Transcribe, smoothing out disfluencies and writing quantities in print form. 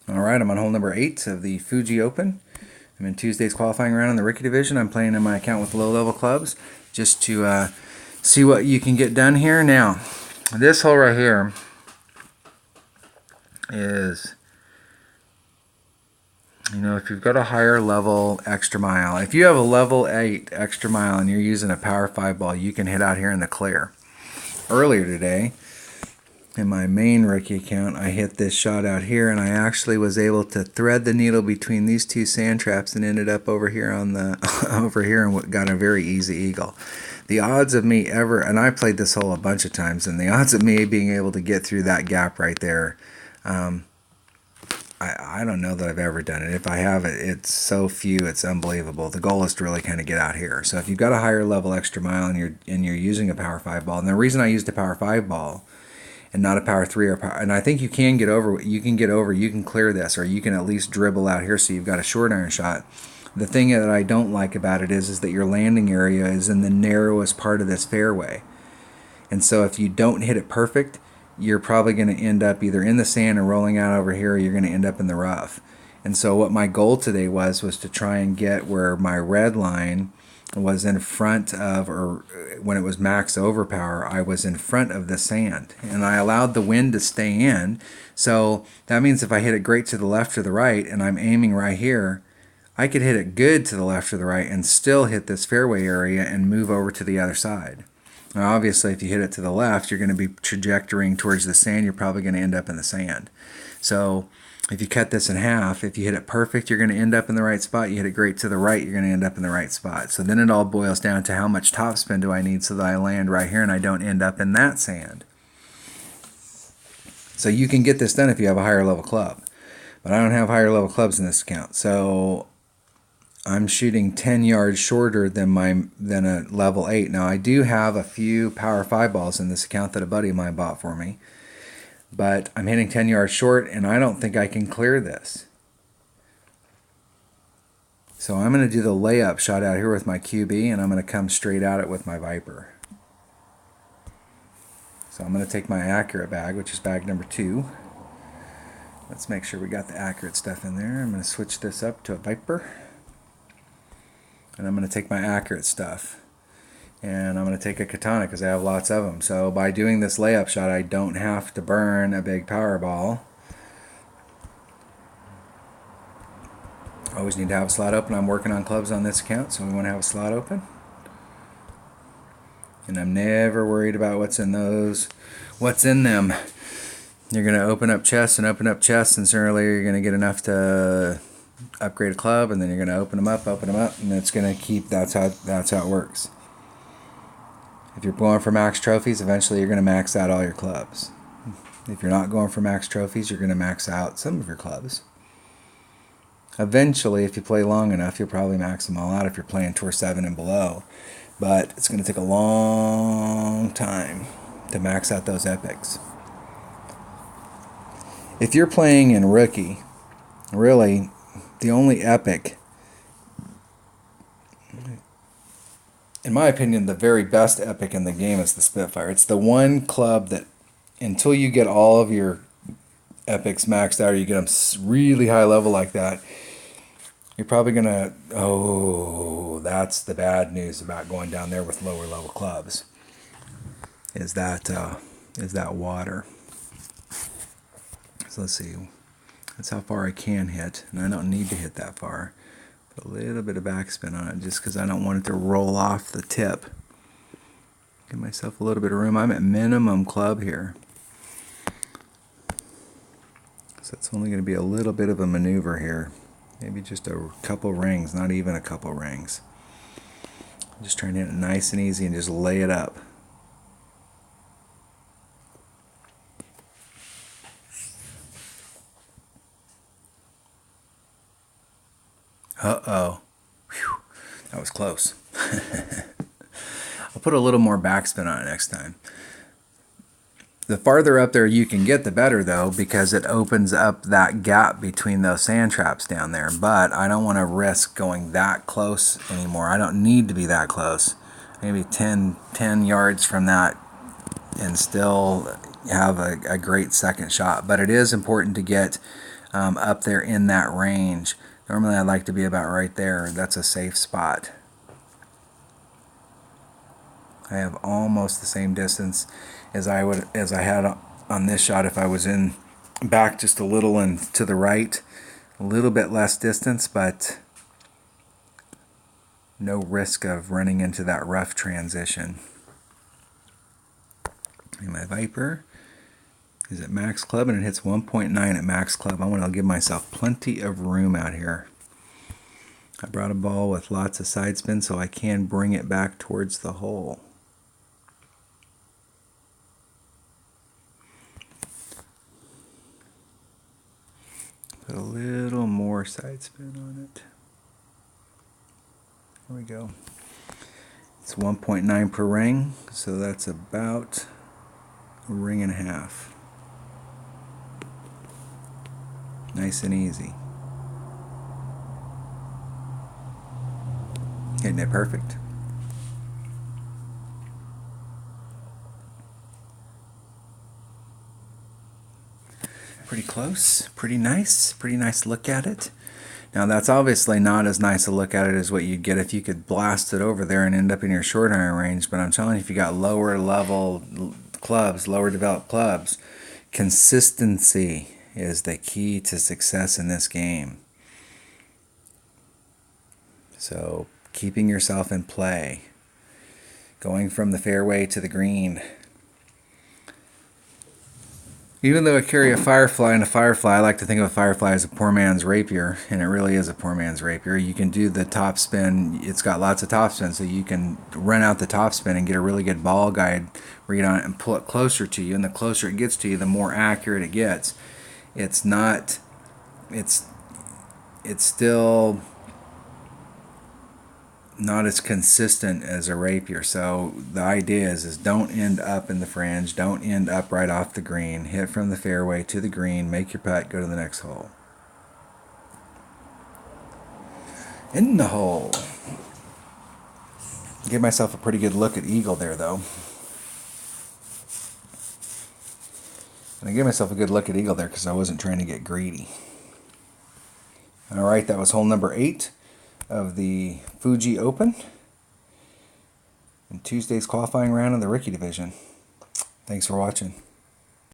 All right, I'm on hole number 8 of the Fuji Open. I'm in Tuesday's qualifying round in the rookie division. I'm playing in my account with low-level clubs just to see what you can get done here. Now, this hole right here is, if you've got a higher level extra mile, if you have a level 8 extra mile and you're using a power 5 ball, you can hit out here in the clear. Earlier today, in my main rookie account, I hit this shot out here, and I actually was able to thread the needle between these two sand traps and ended up over here on the over here and got a very easy eagle. The odds of me ever, and I played this hole a bunch of times, and the odds of me being able to get through that gap right there, I don't know that I've ever done it. If I have it, it's so few, it's unbelievable. The goal is to really kind of get out here. So if you've got a higher level extra mile and you're using a power 5 ball, and the reason I used a power 5 ball and not a power 3 or power, and I think you can get over, you can clear this, or you can at least dribble out here so you've got a short iron shot. The thing that I don't like about it is that your landing area is in the narrowest part of this fairway. And so if you don't hit it perfect, you're probably going to end up either in the sand or rolling out over here, or you're going to end up in the rough. And so what my goal today was to try and get where my red line was in front of, or when it was max overpower, I was in front of the sand, and I allowed the wind to stay in. So that means if I hit it great to the left or the right, and I'm aiming right here, I could hit it good to the left or the right and still hit this fairway area and move over to the other side. Now obviously if you hit it to the left, you're going to be trajectorying towards the sand, you're probably going to end up in the sand. So if you cut this in half, if you hit it perfect, you're going to end up in the right spot. You hit it great to the right, you're going to end up in the right spot. So then it all boils down to how much topspin do I need so that I land right here and I don't end up in that sand. So you can get this done if you have a higher level club. But I don't have higher level clubs in this account. So I'm shooting 10 yards shorter than a level 8. Now I do have a few power 5 balls in this account that a buddy of mine bought for me. But I'm hitting 10 yards short, and I don't think I can clear this. So I'm going to do the layup shot out here with my QB, and I'm going to come straight at it with my Viper. So I'm going to take my accurate bag, which is bag number 2. Let's make sure we got the accurate stuff in there. I'm going to switch this up to a Viper. And I'm going to take my accurate stuff. And I'm going to take a katana because I have lots of them. So by doing this layup shot, I don't have to burn a big power ball. Always need to have a slot open. I'm working on clubs on this account, so we want to have a slot open. And I'm never worried about what's in them. You're going to open up chests and open up chests, and sooner or later you're going to get enough to upgrade a club, and then you're going to open them up, and it's going to keep, that's how it works. If you're going for max trophies, eventually you're going to max out all your clubs. If you're not going for max trophies, you're going to max out some of your clubs. Eventually, if you play long enough, you'll probably max them all out if you're playing Tour 7 and below. But it's going to take a long time to max out those epics. If you're playing in rookie, really, the only epic, in my opinion, the very best epic in the game is the Spitfire. It's the one club that, until you get all of your epics maxed out, or you get them really high level like that, you're probably going to, that's the bad news about going down there with lower level clubs, is that water. So let's see, that's how far I can hit, and I don't need to hit that far. Put a little bit of backspin on it just because I don't want it to roll off the tip. Give myself a little bit of room. I'm at minimum club here. So it's only going to be a little bit of a maneuver here. Maybe just a couple rings, not even a couple rings. I'm just trying to hit it nice and easy and just lay it up. Uh-oh. Whew. That was close. I'll put a little more backspin on it next time. The farther up there you can get, the better, though, because it opens up that gap between those sand traps down there. But I don't want to risk going that close anymore. I don't need to be that close. Maybe 10 yards from that and still have a great second shot. But it is important to get up there in that range. Normally I'd like to be about right there. That's a safe spot. I have almost the same distance as I had on this shot if I was in back just a little and to the right. A little bit less distance, but no risk of running into that rough transition. And my Viper is at max club and it hits 1.9 at max club. I want to give myself plenty of room out here. I brought a ball with lots of side spin so I can bring it back towards the hole. Put a little more side spin on it. There we go. It's 1.9 per ring, so that's about a ring and a half. Nice and easy. Hitting it perfect. Pretty close, pretty nice look at it. Now that's obviously not as nice a look at it as what you'd get if you could blast it over there and end up in your short iron range, but I'm telling you, if you got lower level clubs, lower developed clubs, consistency is the key to success in this game. So keeping yourself in play, going from the fairway to the green. Even though I carry a Firefly, and a Firefly, I like to think of a Firefly as a poor man's rapier, and it really is a poor man's rapier. You can do the top spin. It's got lots of top spin, so you can run out the top spin and get a really good ball guide read on it and pull it closer to you. And the closer it gets to you, the more accurate it gets. It's still not as consistent as a rapier. So the idea is don't end up in the fringe, don't end up right off the green. Hit from the fairway to the green, make your putt, go to the next hole. In the hole. Give myself a pretty good look at eagle there though. And I gave myself a good look at eagle there because I wasn't trying to get greedy. Alright, that was hole number 8 of the Fuji Open in Tuesday's qualifying round of the rookie division. Thanks for watching.